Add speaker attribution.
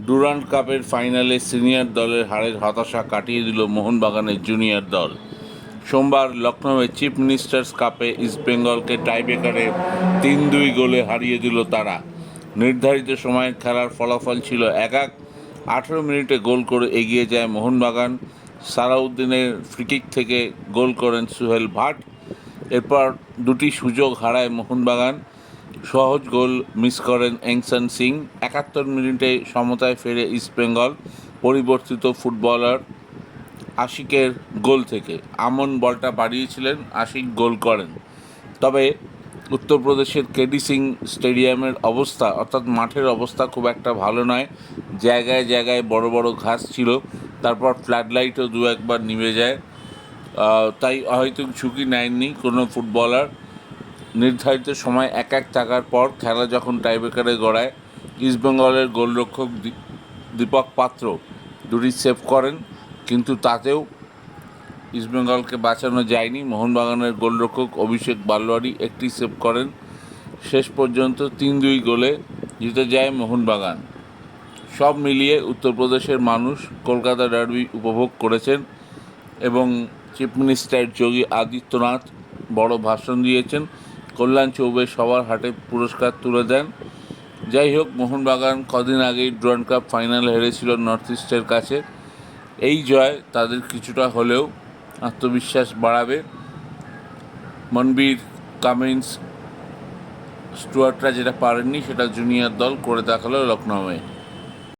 Speaker 1: Durand কাপের ফাইনালে senior দলের হারের হতাশা কাটিয়ে দিল মোহনবাগানের জুনিয়র দল। সোমবার লখনৌয়ে চিফ মিনিস্টার্স কাপে ইস্টবেঙ্গলকে টাইব্রেকারে ৩-২ গোলে হারিয়ে দিল তারা। নির্ধারিত সময়ের খেলার ফলাফল ছিল ১-১। ১৮ মিনিটে গোল করে এগিয়ে যায় মোহনবাগান। সালাউদ্দিনের ফ্রিকিক থেকে গোল করেন সুহেল ভাট। এরপর দুটি সুযোগ হারায় মোহনবাগান। সহজ গোল মিস করেন এংসান সিং। ৭১ মিনিটে সমতায় ফেরে ইস্টবেঙ্গল পরিবর্তিত ফুটবলার আশিকের গোল থেকে। আমন বলটা বাড়িয়েছিলেন, আশিক গোল করেন। তবে উত্তরপ্রদেশের কেডি সিং স্টেডিয়ামের অবস্থা অর্থাৎ মাঠের অবস্থা খুব একটা ভালো নয়। জায়গায় জায়গায় বড় বড় ঘাস ছিল, তারপর ফ্লাড লাইটও দু একবার নিভে যায়। তাই হয়তো ঝুঁকি নেয়নি কোনো ফুটবলার। নির্ধারিত সময় ১-১ থাকার পর খেলা যখন টাইব্রেকারে গড়ায়, ইস্টবেঙ্গলের গোলরক্ষক দীপক পাত্র দুটি সেভ করেন, কিন্তু তাতেও ইস্টবেঙ্গলকে বাঁচানো যায়নি। মোহনবাগানের গোলরক্ষক অভিষেক বালওয়ারি একটি সেভ করেন। শেষ পর্যন্ত ৩-২ গোলে জিতে যায় মোহনবাগান। সব মিলিয়ে উত্তরপ্রদেশের মানুষ কলকাতা ডার্বি উপভোগ করেছেন এবং চিফ মিনিস্টার যোগী আদিত্যনাথ বড় ভাষণ দিয়েছেন। কল্যাণ চৌবে সবার হাতে পুরস্কার তুলে দেন। যাই হোক, মোহনবাগান কদিন আগেই ডুরান্ড কাপ ফাইনালে হেরেছিল নর্থ ইস্টের কাছে। এই জয় তাদের কিছুটা হলেও আত্মবিশ্বাস বাড়াবে। মনবীর, কামিন্স, স্টুয়ার্টরা যেটা পারেননি সেটা জুনিয়র দল করে দেখালো লখনৌয়ে।